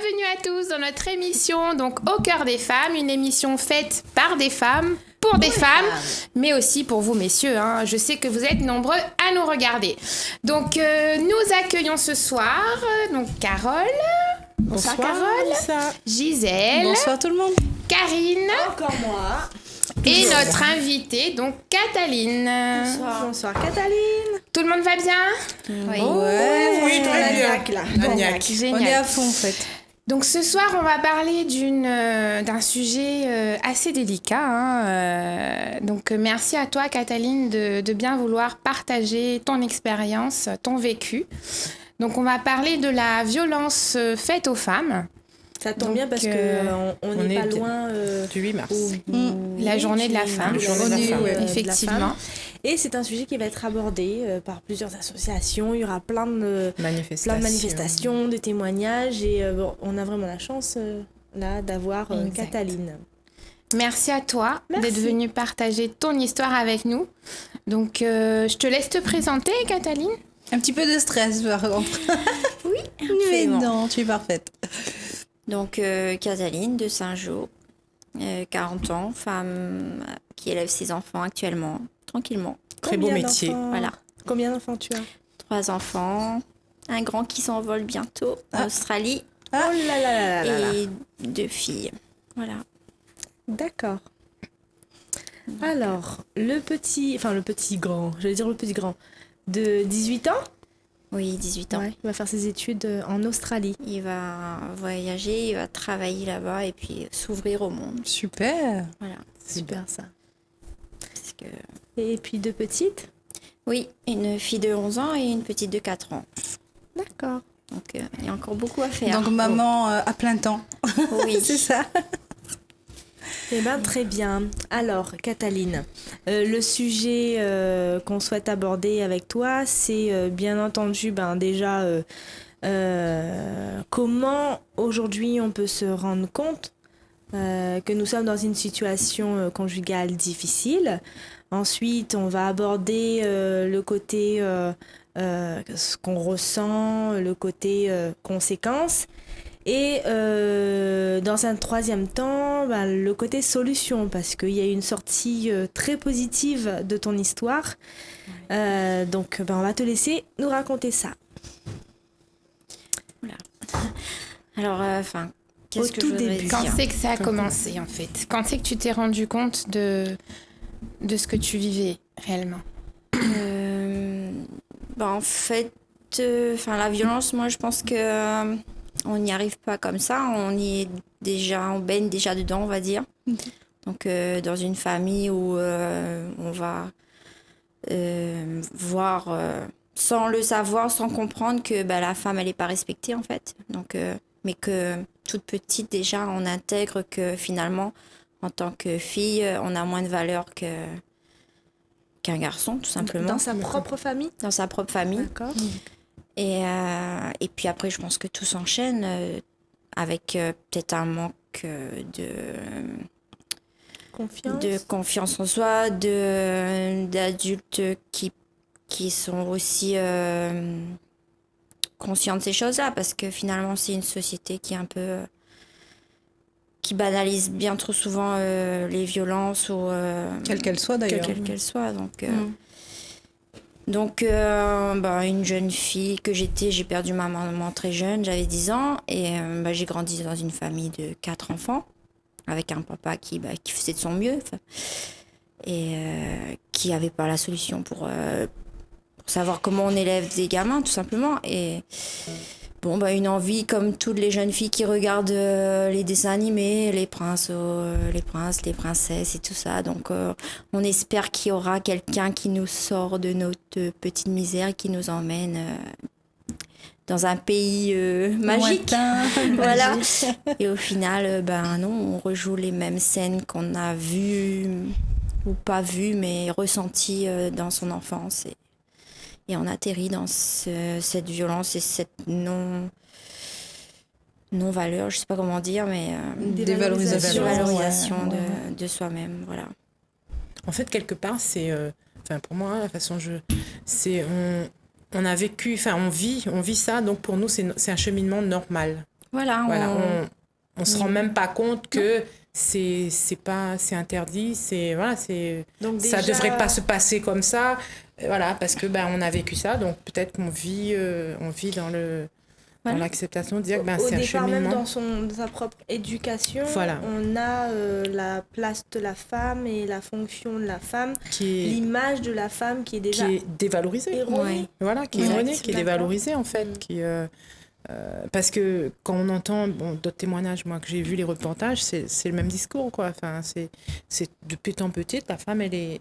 Bienvenue à tous dans notre émission donc Au cœur des femmes, une émission faite par des femmes, pour des femmes, mais aussi pour vous messieurs. Hein. Je sais que vous êtes nombreux à nous regarder. Donc nous accueillons ce soir donc Carole. Bonsoir Carole. Bonsoir. Gisèle. Bonsoir tout le monde. Karine. Encore moi. Et notre invitée, donc Cataline. Bonsoir Cataline. Tout le monde va bien? Oui. Oui, très bien. Agnac. Génial. On est à fond en fait. Donc ce soir, on va parler d'un sujet assez délicat. Hein. Donc merci à toi, Cataline, de bien vouloir partager ton expérience, ton vécu. Donc on va parler de la violence faite aux femmes. Ça tombe bien parce qu'on n'est pas loin du 8 mars. La journée de la femme. La journée de la femme. Effectivement. Et c'est un sujet qui va être abordé par plusieurs associations. Il y aura plein de manifestations, de témoignages. Et on a vraiment la chance là d'avoir Cataline. Merci à toi d'être venue partager ton histoire avec nous. Donc je te laisse te présenter, Cataline. Un petit peu de stress par contre. Oui, Mais non, tu es parfaite. Donc, Cataline de Saint-Jean, 40 ans, femme qui élève ses enfants actuellement, tranquillement. Très beau métier. Voilà. Combien d'enfants tu as? 3 enfants, un grand qui s'envole bientôt en Australie Oh là là là là là. et 2 filles. Voilà. D'accord. Alors, le petit grand, de 18 ans? Oui, 18 ans. Ouais, il va faire ses études en Australie. Il va voyager, il va travailler là-bas et puis s'ouvrir au monde. Super. Voilà. Super ça. Parce que... Et puis 2 petites? Oui, une fille de 11 ans et une petite de 4 ans. D'accord. Donc, il y a encore beaucoup à faire. Donc maman à plein temps. Oui. C'est ça. Eh bien, très bien. Alors, Cataline, le sujet qu'on souhaite aborder avec toi, c'est bien entendu déjà comment aujourd'hui on peut se rendre compte que nous sommes dans une situation conjugale difficile. Ensuite, on va aborder le côté ce qu'on ressent, le côté conséquences. Et dans un troisième temps, le côté solution, parce qu'il y a eu une sortie très positive de ton histoire. Donc, on va te laisser nous raconter ça. Voilà. Alors, qu'est-ce que je voudrais dire? Quand c'est que ça a commencé, en fait? Quand c'est que tu t'es rendu compte de ce que tu vivais réellement? En fait, la violence, moi, je pense que on n'y arrive pas comme ça. On baigne déjà dedans, on va dire. Donc, dans une famille où on va voir, sans le savoir, sans comprendre que la femme, elle n'est pas respectée, en fait. Donc, mais que toute petite, déjà, on intègre que finalement, en tant que fille, on a moins de valeur qu'un garçon, tout simplement. Dans sa propre famille? Dans sa propre famille. D'accord. Et puis après, je pense que tout s'enchaîne avec peut-être un manque de confiance en soi, d'adultes qui sont aussi conscients de ces choses-là, parce que finalement, c'est une société qui est un peu... qui banalise bien trop souvent les violences ou... Quelle qu'elle soit d'ailleurs. Quelle qu'elle soit, Donc, une jeune fille que j'étais, j'ai perdu ma maman très jeune, j'avais 10 ans. Et j'ai grandi dans une famille de 4 enfants, avec un papa qui faisait de son mieux. Et qui n'avait pas la solution pour savoir comment on élève des gamins, tout simplement. Et une envie, comme toutes les jeunes filles qui regardent les dessins animés, les princes, les princesses et tout ça. Donc, on espère qu'il y aura quelqu'un qui nous sort de notre petite misère, qui nous emmène dans un pays magique. Voilà. Et au final, non, on rejoue les mêmes scènes qu'on a vues, ou pas vues, mais ressenties dans son enfance. Et on atterrit dans cette violence et cette non-valeur, je sais pas comment dire, mais dévalorisation de soi-même, voilà. En fait, quelque part, c'est, pour moi, la façon on a vécu, on vit ça, donc pour nous, c'est un cheminement normal. Voilà, Voilà, on se rend même pas compte que c'est interdit, Donc ça déjà, devrait pas se passer comme ça. Voilà, parce que on a vécu ça, donc peut-être qu'on vit dans l'acceptation de dire que au c'est un départ, même cheminement. dans sa propre éducation, Voilà. on a la place de la femme et la fonction de la femme, Qui est l'image de la femme qui est déjà dévalorisée. erronée. Ouais. Voilà, qui est Ouais, erronée, c'est qui est d'accord. dévalorisée en fait. Parce que quand on entend d'autres témoignages, moi que j'ai vu les reportages, c'est le même discours quoi. Enfin, c'est depuis tant petite, la femme elle est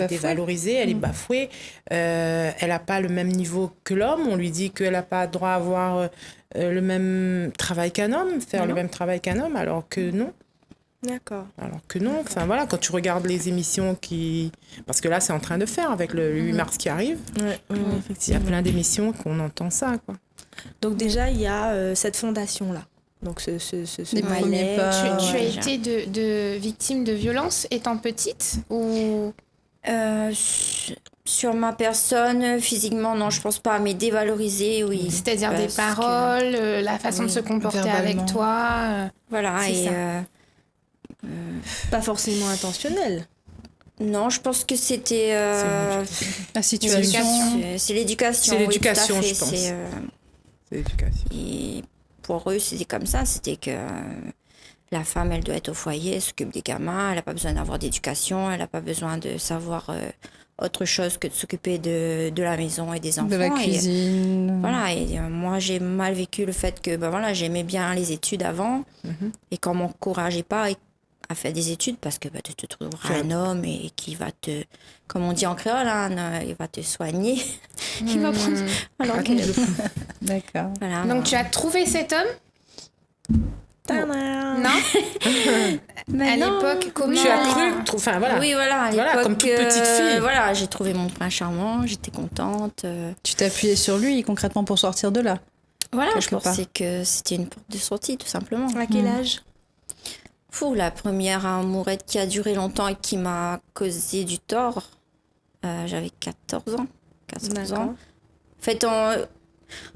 dévalorisée, elle est bafouée, elle n'a pas le même niveau que l'homme. On lui dit qu'elle n'a pas droit à avoir le même travail qu'un homme, faire le même travail qu'un homme, alors que non. D'accord. Alors que non, enfin voilà, quand tu regardes les émissions parce que là c'est en train de faire avec le 8 mars qui arrive, Ouais, il y a effectivement. plein d'émissions qu'on entend ça quoi. Donc déjà, il y a cette fondation-là. Donc ce Les balai. premiers pas. Tu as déjà. été de victime de violence étant petite ou... Sur ma personne, physiquement, non, je pense pas, mais dévalorisée, oui. C'est-à-dire des Parce que- paroles, la façon de se comporter verbalement. avec toi. Voilà, C'est et ça. Pas forcément intentionnel. non, je pense que c'était... La situation. c'est l'éducation. C'est oui, l'éducation, tout à fait, je pense. c'est, C'est l'éducation. et pour eux, c'était comme ça, c'était que la femme, elle doit être au foyer, elle s'occupe des gamins, elle n'a pas besoin d'avoir d'éducation, elle n'a pas besoin de savoir autre chose que de s'occuper de la maison et des enfants. De la Et, cuisine. voilà, et moi j'ai mal vécu le fait que voilà, j'aimais bien les études avant et qu'on m'encourageait pas à faire des études parce que tu te trouveras un homme et qui va te, comme on dit en créole, il va te soigner. Il va prendre... Alors que, D'accord. voilà, Donc tu as trouvé cet homme? Tadam. Non? À non. l'époque, comment... Tu as cru, enfin voilà. Oui, voilà, à Voilà, l'époque, comme toute petite fille. Voilà, j'ai trouvé mon prince charmant, j'étais contente. Tu t'es appuyé sur lui concrètement pour sortir de là. Voilà, je Quelque pensais que c'était une porte de sortie, tout simplement. À quel âge? La première amourette qui a duré longtemps et qui m'a causé du tort, j'avais 14 ans. 14 ans. D'accord. En fait,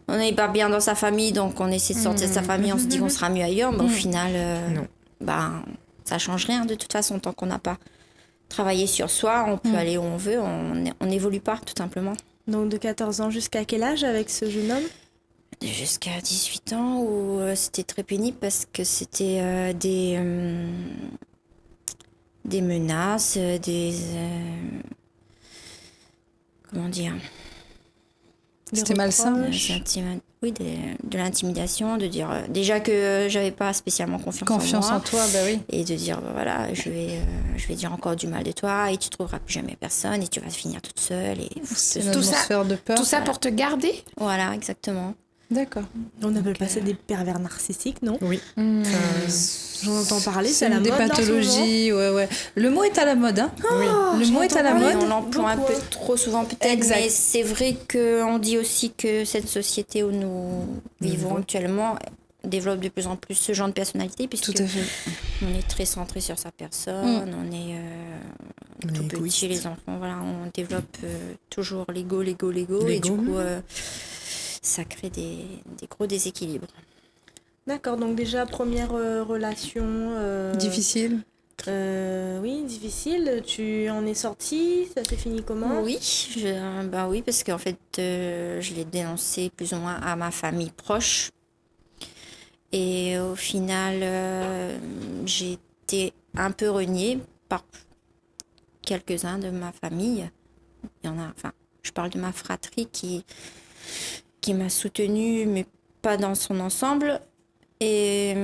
on n'est pas bien dans sa famille, donc on essaie de sortir de sa famille, on se dit qu'on sera mieux ailleurs, mais au final, Non. ça change rien de toute façon, tant qu'on n'a pas travaillé sur soi, on peut aller où on veut, on n'évolue pas, tout simplement. Donc de 14 ans jusqu'à quel âge avec ce jeune homme? Jusqu'à 18 ans, où c'était très pénible parce que c'était des menaces, comment dire, C'était malsain. oui, de l'intimidation, de dire déjà que j'avais pas spécialement confiance en moi, toi, bah oui. et de dire voilà, je vais dire encore du mal de toi et tu trouveras plus jamais personne et tu vas finir toute seule et C'est une Tout ça- atmosphère de peur. Tout ça pour te garder? voilà, exactement. D'accord. On appelle pas ça des pervers narcissiques, non? Oui. J'en entends parler, C'est c'est la des mode en ce pathologies, ouais. Le mot est à la mode, hein. Oui. Le mot est à la Oui, mode. on l'emploie un beaucoup, peu trop souvent peut-être, Exact. mais c'est vrai qu'on dit aussi que cette société où nous vivons actuellement développe de plus en plus ce genre de personnalité, puisque Tout à fait. on est très centré sur sa personne, on est On est tout petit, égoïste. les enfants, voilà, on développe toujours l'ego, et du coup ça crée des gros déséquilibres. D'accord, donc déjà première relation Difficile. oui, difficile. Tu en es sortie, ça s'est fini comment? Oui, oui, parce qu'en fait, je l'ai dénoncé plus ou moins à ma famille proche. Et au final, j'ai été un peu reniée par quelques-uns de ma famille. Il y en a, enfin, je parle de ma fratrie qui m'a soutenue, mais pas dans son ensemble. Et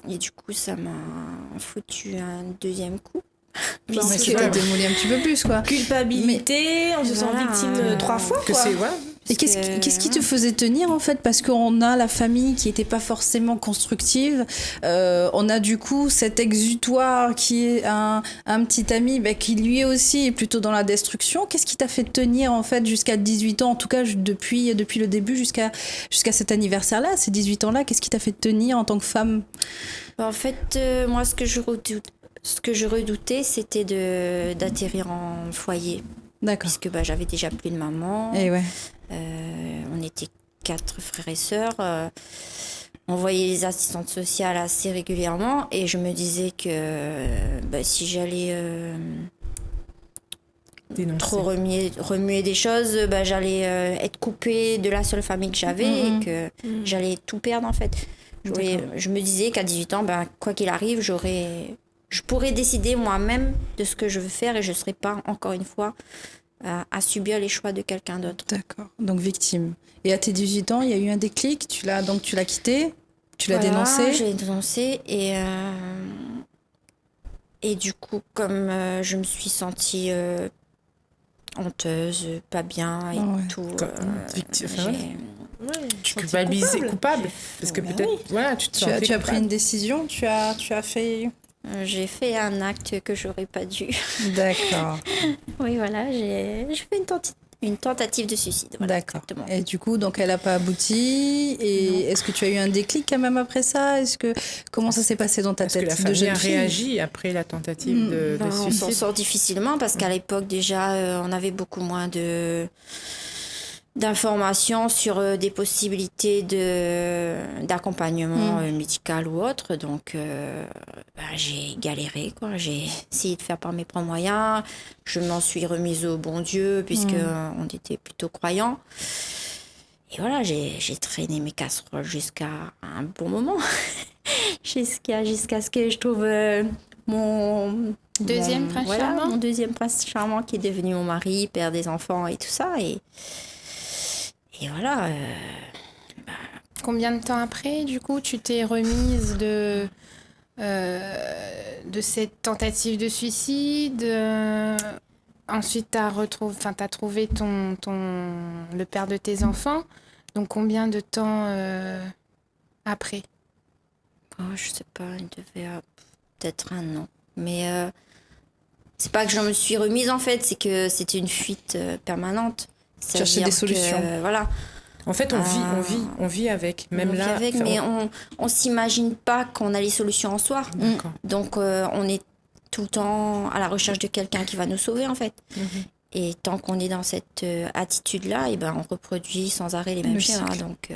du coup, ça m'a foutu un deuxième coup. Mais Puisque- c'est t'a démoli un petit peu plus, quoi. Culpabilité, on se sent Voilà. victime 3 fois, Que quoi. c'est voilà. Et qu'est-ce qui te faisait tenir en fait? Parce qu'on a la famille qui n'était pas forcément constructive. On a du coup cet exutoire qui est un petit ami qui lui aussi est plutôt dans la destruction. Qu'est-ce qui t'a fait tenir en fait jusqu'à 18 ans, en tout cas depuis le début jusqu'à cet anniversaire-là, ces 18 ans-là? Qu'est-ce qui t'a fait tenir en tant que femme? En fait, moi, ce que je redoutais, c'était d'atterrir en foyer. D'accord. Puisque j'avais déjà plus de maman. Et ouais. On était 4 frères et sœurs. on voyait les assistantes sociales assez régulièrement et je me disais que si j'allais Dénoncer. trop remuer des choses, j'allais être coupée de la seule famille que j'avais et que j'allais tout perdre en fait. Je me disais qu'à 18 ans, quoi qu'il arrive, je pourrais décider moi-même de ce que je veux faire et je ne serais pas, encore une fois, à subir les choix de quelqu'un d'autre. D'accord, donc victime. Et à tes 18 ans, il y a eu un déclic, tu l'as quitté, tu l'as dénoncé. Je l'ai dénoncé et du coup, comme je me suis sentie honteuse, pas bien et tout. Victime, tu sentis culpabilisais, coupable. Parce que peut-être, voilà, tu te sentais Tu as pris coupable. une décision, tu as fait... J'ai fait un acte que j'aurais pas dû. D'accord. Oui, voilà, j'ai fait une tentative de suicide. Voilà, D'accord. exactement. Et du coup, donc elle n'a pas abouti. Et est-ce que tu as eu un déclic quand même après ça? Comment ça s'est passé dans ta Est-ce que tête la de famille jeune a fille? réagi après la tentative de On s'en suicide? sort difficilement parce qu'à l'époque déjà on avait beaucoup moins d'informations sur des possibilités d'accompagnement médical ou autre. Donc j'ai galéré, quoi. J'ai essayé de faire par mes propres moyens. Je m'en suis remise au bon Dieu puisque on était plutôt croyants. Et voilà, j'ai traîné mes casseroles jusqu'à un bon moment. jusqu'à ce que je trouve mon Deuxième prince charmant. mon deuxième prince charmant qui est devenu mon mari, père des enfants et tout ça. Et voilà. Combien de temps après, du coup, tu t'es remise de cette tentative de suicide ensuite, t'as trouvé le père de tes enfants. Donc, combien de temps après? Je sais pas, il devait peut-être un an. Mais c'est pas que je me suis remise en fait, c'est que c'était une fuite permanente. Chercher des solutions. Voilà. En fait, on vit avec. Même on vit là, avec, mais on s'imagine pas qu'on a les solutions en soi. D'accord. Donc on est tout le temps à la recherche de quelqu'un qui va nous sauver en fait. Et tant qu'on est dans cette attitude-là, on reproduit sans arrêt les mêmes schémas. Donc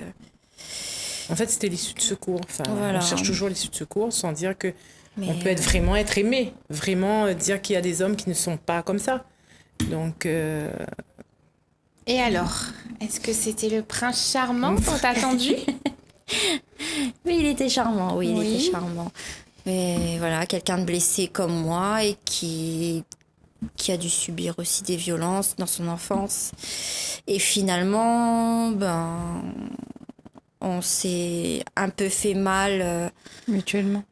en fait, c'était l'issue de secours. Enfin, voilà. On cherche toujours l'issue de secours sans dire que on peut être aimé, vraiment dire qu'il y a des hommes qui ne sont pas comme ça. Donc Et alors, est-ce que c'était le prince charmant qu'on t'a attendu? Oui, il était charmant, il était charmant. Mais voilà, quelqu'un de blessé comme moi et qui a dû subir aussi des violences dans son enfance. Et finalement, on s'est un peu fait mal mutuellement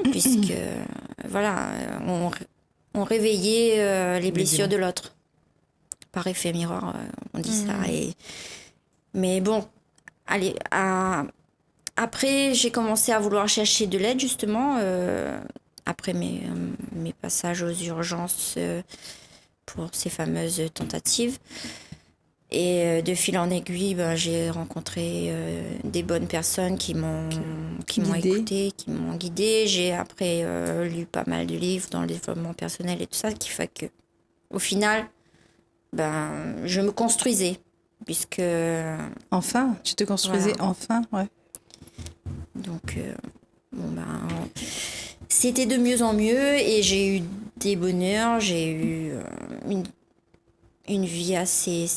puisque voilà, on réveillait les blessures de l'autre. Par effet miroir, on dit ça. Mais bon, allez, après, j'ai commencé à vouloir chercher de l'aide, justement, après mes passages aux urgences pour ces fameuses tentatives. Et de fil en aiguille, j'ai rencontré des bonnes personnes qui m'ont écouté, qui m'ont guidée. J'ai après lu pas mal de livres dans le développement personnel et tout ça, qui fait que, au final, je me construisais, puisque... Enfin, tu te construisais enfin, ouais. Donc, c'était de mieux en mieux et j'ai eu des bonheurs, j'ai eu une vie assez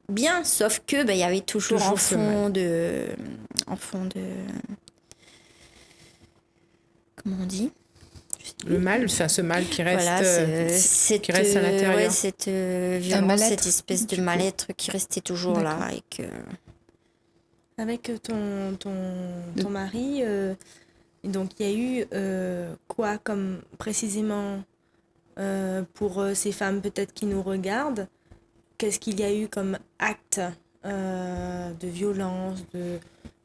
bien, sauf que il y avait toujours en fond de... Comment on dit ? Le mal, ce mal qui reste, qui reste à l'intérieur. Ouais, cette violence, cette espèce de mal-être qui restait toujours là. Et que... Avec ton mari, donc il y a eu quoi comme précisément pour ces femmes peut-être qui nous regardent, qu'est-ce qu'il y a eu comme acte de violence,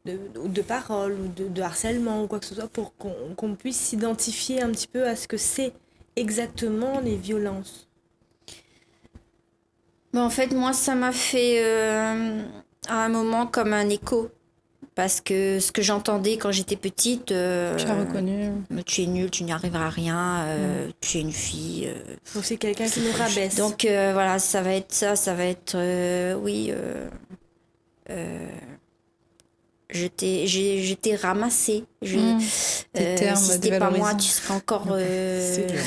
de parole ou de harcèlement ou quoi que ce soit pour qu'on puisse s'identifier un petit peu à ce que c'est exactement les violences? En fait, moi, ça m'a fait à un moment comme un écho. Parce que ce que j'entendais quand j'étais petite... tu as reconnu. Tu es nulle, tu n'y arriveras à rien, tu es une fille. Donc c'est quelqu'un qui nous rabaisse. Donc voilà, ça va être ça va être... j'étais ramassée. Des termes si c'était pas moi, dévalorisants. tu serais encore C'est dur.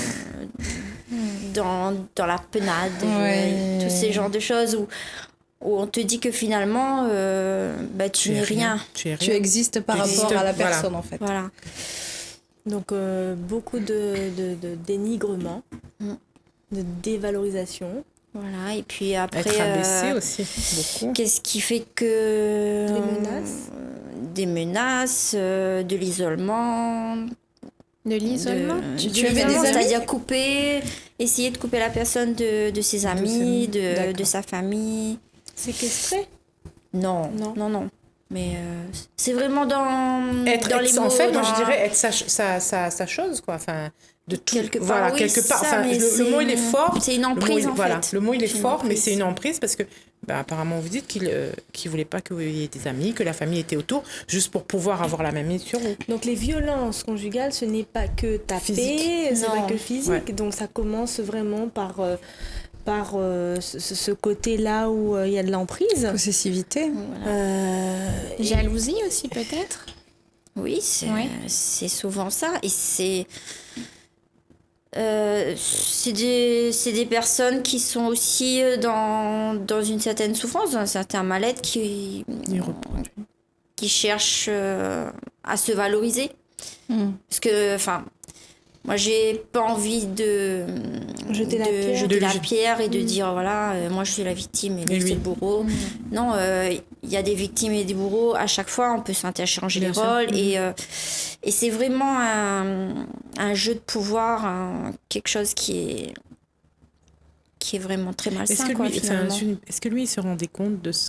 dans la penade, Ouais. tous ces genres de choses où on te dit que finalement, tu n'es rien. Tu es Tu rien. existes par Tu rapport existes, à la voilà. personne, en fait. Voilà. Donc beaucoup de dénigrement, Mm. de dévalorisation. Voilà. Et puis après, Être abaissé aussi, beaucoup. qu'est-ce qui fait que... Des menaces. Des menaces, de l'isolement. De l'isolement. De Tu avais des l'isolement, amis? c'est-à-dire essayer de couper la personne de ses amis, de D'accord. sa famille. Séquestré. Non, Non. non, non. Mais c'est vraiment dans les mots. En fait, moi, dans- je dirais être sa chose, quoi. Enfin, de tout. Quelque part, voilà, oui, quelque part. ça, Enfin, mais le mot, il est fort. C'est une Le mot, emprise, il- en voilà, fait. le mot, il est C'est une fort, mais emprise. c'est une emprise parce que, apparemment, vous dites qu'il voulait pas que vous ayez des amis, que la famille était autour, juste pour pouvoir avoir la même mise sur vous. Donc les violences conjugales, ce n'est pas que taper, Physique. c'est Non. pas que physique. Ouais. Donc ça commence vraiment par ce côté-là où il y a de l'emprise. Possessivité. Euh, Jalousie aussi, peut-être. Oui, Ouais. c'est souvent ça. Et c'est des personnes qui sont aussi dans une certaine souffrance, dans un certain mal-être, qui cherchent à se valoriser. Mm. Parce que, enfin, moi, j'ai pas envie de Jeter la pierre. jeter De la lui- pierre et de dire, voilà, moi, je suis la victime et lui, lui. c'est le bourreau. Non, il y a des victimes et des bourreaux. À chaque fois, on peut s'interchanger les Bien sûr. rôles. Et c'est vraiment un jeu de pouvoir, quelque chose qui est vraiment très malsain, Est-ce que, quoi, lui, enfin, finalement. est-ce que lui, il se rendait compte de ce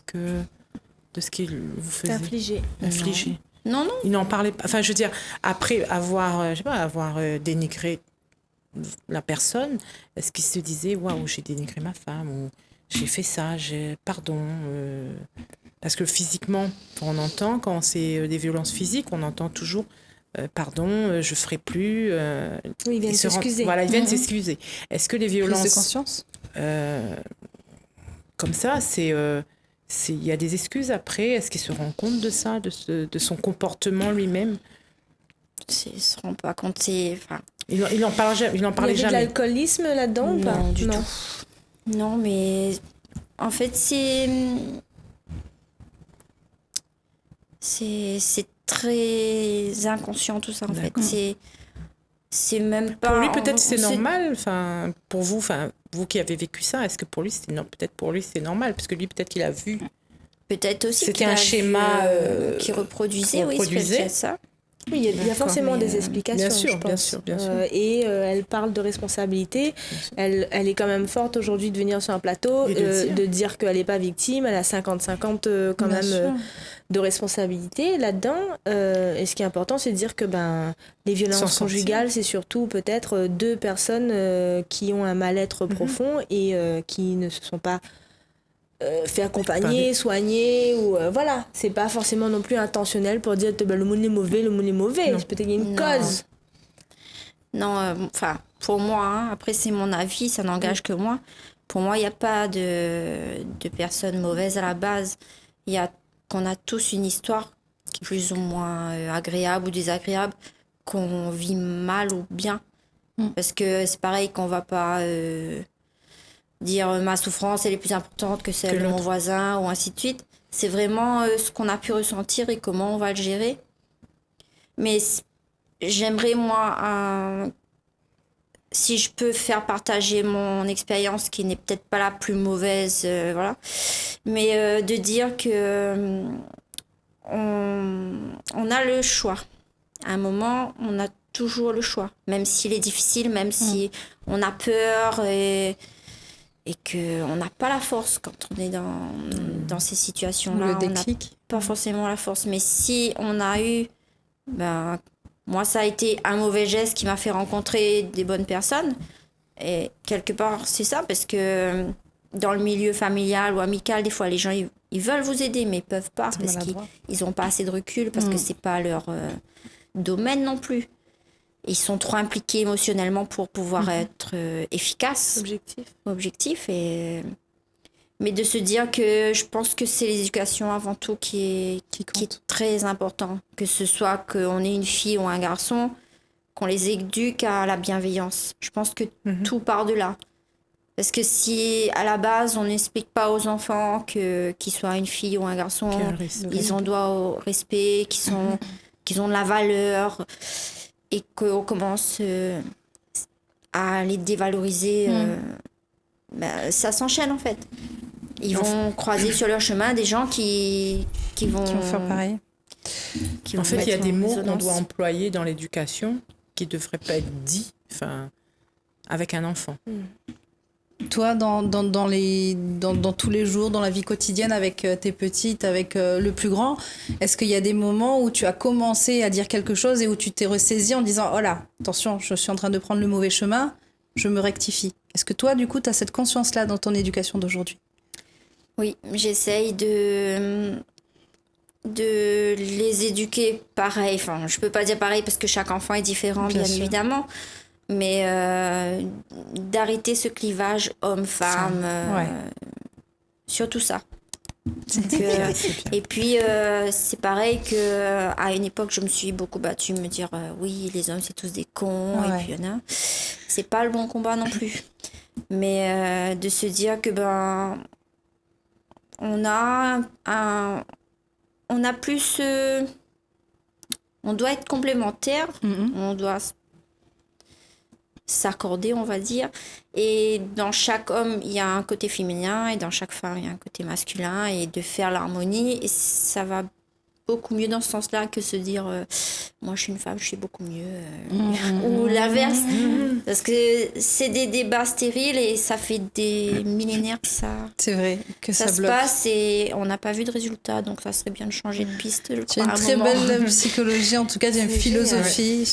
qu'il vous faisait infligé. infliger? Non, non. Il n'en parlait pas. Enfin, je veux dire, après avoir, je sais pas, avoir dénigré la personne, est-ce qu'il se disait, waouh, j'ai dénigré ma femme, ou j'ai fait ça, pardon. Parce que physiquement, on entend, quand c'est des violences physiques, on entend toujours, pardon, je ferai plus. Oui, ils viennent s'excuser. Voilà, ils viennent s'excuser. Est-ce que les Prise violences de conscience. comme ça, il y a des excuses après? Est-ce qu'il se rend compte de ça, de son comportement lui-même? Ils se rendent pas compte. Enfin, Il n'en parlait Il y avait de jamais. l'alcoolisme là-dedans ou pas? non, du tout. Non, mais en fait, c'est très inconscient tout ça, en fait. D'accord. C'est même pas... Pour lui, peut-être c'est c'est- normal. Enfin, pour vous, enfin, vous qui avez vécu ça, est-ce que pour lui, peut-être pour lui, c'est normal, parce que lui, peut-être qu'il a vu. Peut-être aussi C'était qu'il un a vu, schéma, qui reproduisait, oui, reproduisait. c'est peut-être ça. Oui, il y a D'accord. forcément Mais, des explications, bien sûr, je pense. bien sûr, bien sûr. Et elle parle de responsabilité. Elle est quand même forte aujourd'hui de venir sur un plateau, Et de dire. dire qu'elle n'est pas victime. Elle a 50-50 quand Bien même sûr. de responsabilité là-dedans. Et ce qui est important, c'est de dire que les S'en violences sortir. conjugales, c'est surtout peut-être deux personnes qui ont un mal-être profond et qui ne se sont pas fait accompagner, soigner, ou voilà, c'est pas forcément non plus intentionnel pour dire le monde est mauvais, le monde est mauvais. Non. C'est peut-être qu'il y a une Non. cause. Non, enfin, pour moi, hein, après c'est mon avis, ça n'engage que moi. Pour moi, il n'y a pas de personnes mauvaises à la base. Il y a qu'on a tous une histoire qui est plus ou moins agréable ou désagréable, qu'on vit mal ou bien. Parce que c'est pareil qu'on va pas dire ma souffrance elle est plus importante que celle Que de mon l'autre. voisin ou ainsi de suite. C'est vraiment ce qu'on a pu ressentir et comment on va le gérer. Mais j'aimerais, moi, si je peux faire partager mon expérience, qui n'est peut-être pas la plus mauvaise, voilà, mais de dire que on a le choix. À un moment, on a toujours le choix, même s'il est difficile, même si on a peur et qu'on n'a pas la force quand on est dans ces situations-là. Le On n'a déclic. pas forcément la force. Mais si on a eu... moi, ça a été un mauvais geste qui m'a fait rencontrer des bonnes personnes. Et quelque part, c'est ça, parce que dans le milieu familial ou amical, des fois, les gens, ils veulent vous aider, mais ils peuvent pas, parce maladroit. qu'ils n'ont pas assez de recul, parce que c'est pas leur domaine non plus. Ils sont trop impliqués émotionnellement pour pouvoir être efficaces, Objectif. objectifs. Mais de se dire que je pense que c'est l'éducation avant tout qui est très important. Que ce soit qu'on ait une fille ou un garçon, qu'on les éduque à la bienveillance. Je pense que tout part de là. Parce que si à la base on n'explique pas aux enfants qu'ils soient une fille ou un garçon, ils ont droit au respect, qu'ils ont de la valeur, et qu'on commence à les dévaloriser, ça s'enchaîne en fait. Ils vont croiser sur leur chemin des gens qui vont faire pareil. En fait, il y a des mots qu'on doit employer dans l'éducation qui ne devraient pas être dits avec un enfant. Toi, dans tous les jours, dans la vie quotidienne, avec tes petites, avec le plus grand, est-ce qu'il y a des moments où tu as commencé à dire quelque chose et où tu t'es ressaisi en disant « Oh là, attention, je suis en train de prendre le mauvais chemin, je me rectifie ». Est-ce que toi, du coup, tu as cette conscience-là dans ton éducation d'aujourd'hui ? Oui, j'essaye de les éduquer pareil. Enfin, je peux pas dire pareil parce que chaque enfant est différent, bien évidemment. Mais d'arrêter ce clivage homme-femme, surtout ça. Et puis, c'est pareil qu'à une époque, je me suis beaucoup battue, me dire oui, les hommes, c'est tous des cons. Et puis, c'est pas le bon combat non plus. Mais de se dire que on a plus... on doit être complémentaires, on doit s'accorder, on va dire. Et dans chaque homme, il y a un côté féminin, et dans chaque femme, il y a un côté masculin, et de faire l'harmonie. Et ça va beaucoup mieux dans ce sens-là que se dire moi je suis une femme, je suis beaucoup mieux, ou l'inverse, parce que c'est des débats stériles et ça fait des millénaires que c'est vrai que ça se bloque. Passe et on n'a pas vu de résultat, donc ça serait bien de changer de piste. Tu as une très belle psychologie, en tout cas, tu as une philosophie.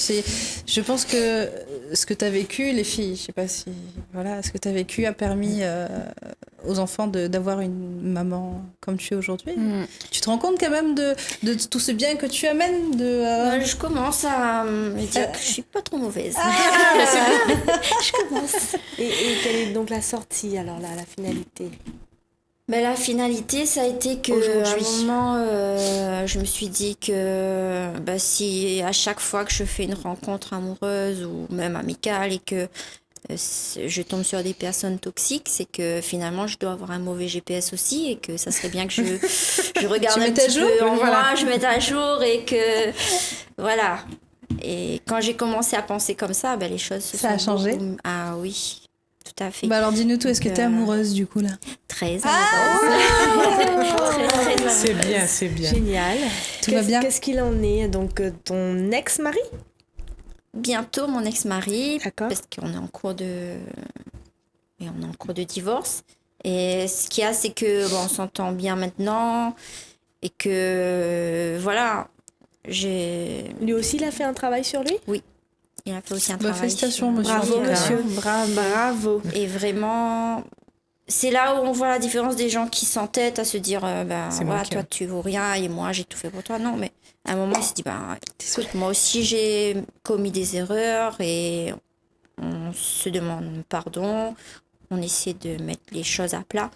Je pense que ce que tu as vécu, les filles, je sais pas si ce que tu as vécu a permis aux enfants d'avoir une maman comme tu es aujourd'hui. Tu te rends compte quand même de tout ce bien que tu amènes Je commence à me dire que je suis pas trop mauvaise. Je commence. Et quelle est donc la sortie, alors la finalité? La finalité, ça a été qu'à un moment, je me suis dit que si à chaque fois que je fais une rencontre amoureuse ou même amicale et que je tombe sur des personnes toxiques, c'est que finalement je dois avoir un mauvais GPS aussi, et que ça serait bien que je regarde un petit peu en moi, je mette à jour, et que voilà. Et quand j'ai commencé à penser comme ça, les choses se sont... Ça a changé beaucoup... Ah oui, tout à fait. Alors dis-nous tout, est-ce que tu es amoureuse du coup là? Très amoureuse. Très amoureuse. C'est bien. Génial. Tout va bien. Qu'est-ce qu'il en est, donc ton ex-mari? Bientôt mon ex-mari, parce qu'on est en cours de divorce. Et ce qu'il y a, c'est que on s'entend bien maintenant, et que voilà, Lui aussi, il a fait un travail sur lui? Oui, il a fait aussi un travail. Félicitations, monsieur. Bravo, monsieur. Bravo. Et vraiment, c'est là où on voit la différence des gens qui s'entêtent à se dire toi tu vaux rien et moi j'ai tout fait pour toi. Non, mais à un moment il se dit écoute, moi aussi j'ai commis des erreurs, et on se demande pardon, on essaie de mettre les choses à plat,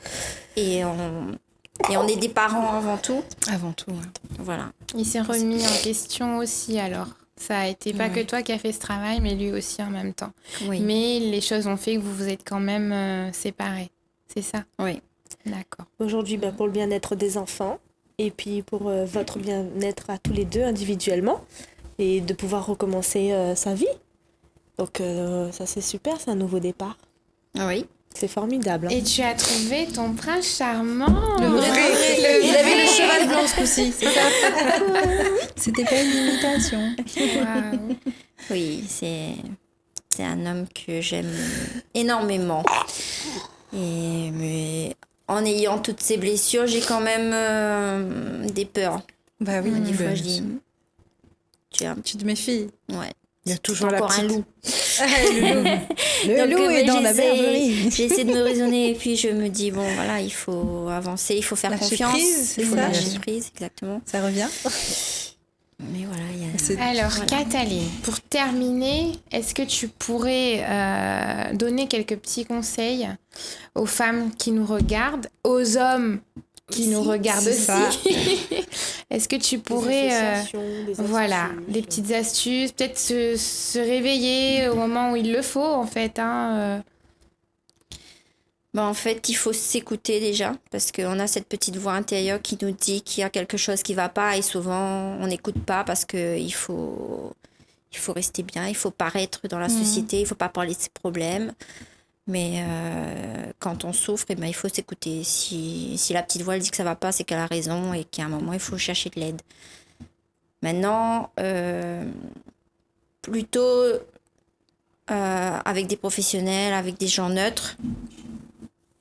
et on est des parents avant tout. Avant tout, voilà. Il s'est remis en question aussi, alors. Ça a été pas que toi qui as fait ce travail, mais lui aussi en même temps. Oui. Mais les choses ont fait que vous vous êtes quand même séparés. C'est ça? Oui. D'accord. Aujourd'hui, pour le bien-être des enfants, et puis pour votre bien-être à tous les deux individuellement, et de pouvoir recommencer sa vie. Donc ça c'est super, c'est un nouveau départ. Oui. C'est formidable. Et tu as trouvé ton prince charmant. Le vrai. Il avait le cheval blanc ce coup-ci, c'est ça? C'était pas une imitation. Wow. Oui, c'est un homme que j'aime énormément. Mais en ayant toutes ces blessures, j'ai quand même des peurs. Bah oui, des fois, je dis... Tu te méfies. Ouais. Il y a toujours encore un loup. Le loup est dans la bergerie. J'essaie de me raisonner, et puis je me dis, voilà, il faut avancer, il faut faire confiance. Prise, il faut ça, lâcher prise, exactement. Ça revient. Mais voilà, il y a... Alors, Voilà. Cataline, pour terminer, est-ce que tu pourrais donner quelques petits conseils aux femmes qui nous regardent, aux hommes qui nous regardent c'est aussi Est-ce que tu pourrais... Des voilà, astuces. des petites astuces, peut-être se réveiller au moment où il le faut, en fait. En fait, il faut s'écouter déjà, parce qu'on a cette petite voix intérieure qui nous dit qu'il y a quelque chose qui ne va pas, et souvent, on n'écoute pas parce qu'il faut rester bien, il faut paraître dans la société, il ne faut pas parler de ses problèmes. Mais quand on souffre, il faut s'écouter. Si la petite voix elle dit que ça ne va pas, c'est qu'elle a raison et qu'à un moment, il faut chercher de l'aide. Maintenant, plutôt avec des professionnels, avec des gens neutres.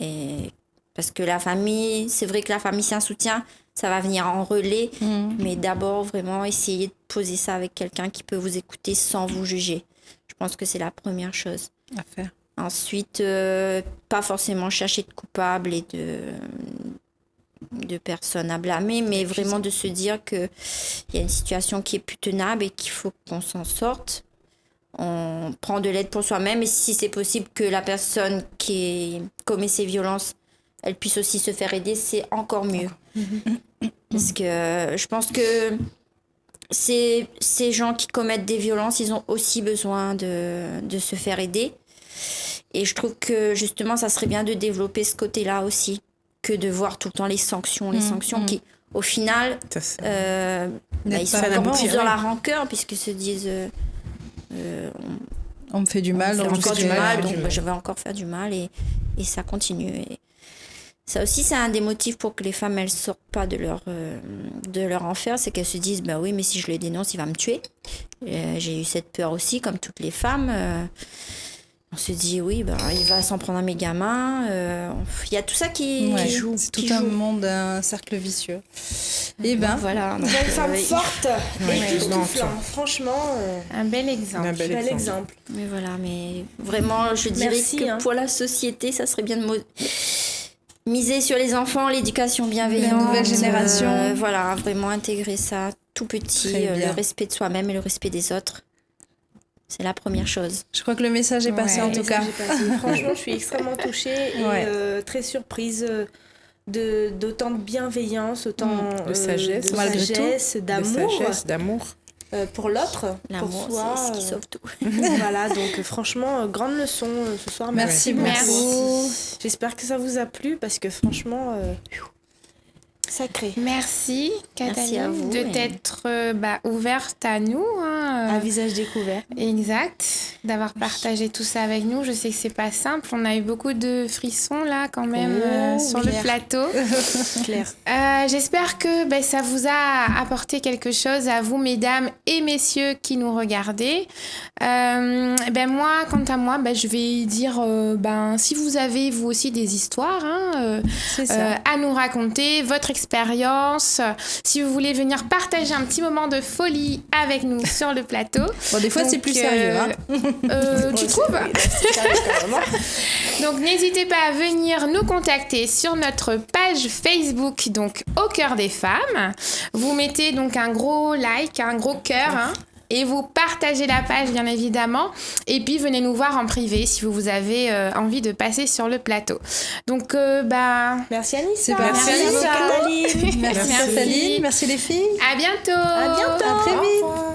Et parce que la famille, c'est vrai que la famille, c'est un soutien, ça va venir en relais. Mais d'abord, vraiment, essayer de poser ça avec quelqu'un qui peut vous écouter sans vous juger. Je pense que c'est la première chose. À faire. Ensuite, pas forcément chercher de coupables et de personnes à blâmer, mais vraiment de se dire qu'il y a une situation qui est plus tenable et qu'il faut qu'on s'en sorte. On prend de l'aide pour soi-même et si c'est possible que la personne qui commet ces violences, elle puisse aussi se faire aider, c'est encore mieux. Parce que je pense que ces gens qui commettent des violences, ils ont aussi besoin de se faire aider. Et je trouve que justement, ça serait bien de développer ce côté-là aussi, que de voir tout le temps les sanctions qui, au final, ils sont encore plus dans la rancœur puisqu'ils se disent on me fait du mal, on me fait donc encore je du vais- mal, donc je vais encore faire du mal et ça continue. Et ça aussi, c'est un des motifs pour que les femmes, elles sortent pas de leur enfer, c'est qu'elles se disent, bah oui, mais si je le dénonce, il va me tuer. J'ai eu cette peur aussi, comme toutes les femmes. On se dit, oui, il va s'en prendre à mes gamins. Il y a tout ça qui Ouais, joue. c'est qui tout un joue. monde, un cercle vicieux. Et ben, Voilà. Une femme forte Ouais, et époustouflant. vivante. Franchement, Un bel exemple. Un bel bel exemple. exemple. Mais voilà, mais vraiment, je dirais Merci, que hein. pour la société, ça serait bien de miser sur les enfants, l'éducation bienveillante. La nouvelle génération. Voilà, vraiment intégrer ça tout petit, Très bien. le respect de soi-même et le respect des autres. C'est la première chose. je crois que le message est passé Ouais. en tout cas. Franchement, je suis extrêmement touchée et Ouais. très surprise d'autant de bienveillance, autant De sagesse, de malgré tout. sagesse, d'amour De sagesse, d'amour. pour l'autre, pour L'amour, soi. c'est ce qui sauve tout. Voilà, donc franchement, grande leçon ce soir. Merci Merci. beaucoup. J'espère que ça vous a plu parce que franchement, sacré. Merci, Merci Cataline, à vous, de et- t'être ouverte à nous. À visage découvert. Exact, d'avoir partagé tout ça avec nous. Je sais que c'est pas simple. On a eu beaucoup de frissons là quand même sur le clair. plateau. Claire. J'espère que ça vous a apporté quelque chose à vous, mesdames et messieurs qui nous regardez. Moi, quant à moi, je vais dire, si vous avez vous aussi des histoires C'est ça. à nous raconter, votre expérience, si vous voulez venir partager un petit moment de folie avec nous sur le plateau. Bon, des fois, c'est Donc, plus sérieux. Hein. Tu trouves? Donc n'hésitez pas à venir nous contacter sur notre page Facebook, donc Au Cœur des Femmes. Vous mettez donc un gros like, un gros cœur, et vous partagez la page bien évidemment. Et puis venez nous voir en privé si vous avez envie de passer sur le plateau. Donc Merci Anissa. C'est parti. Merci Anissa. Cataline. Merci Merci. Nathalie, merci les filles. à bientôt. À bientôt. À très vite. Au revoir.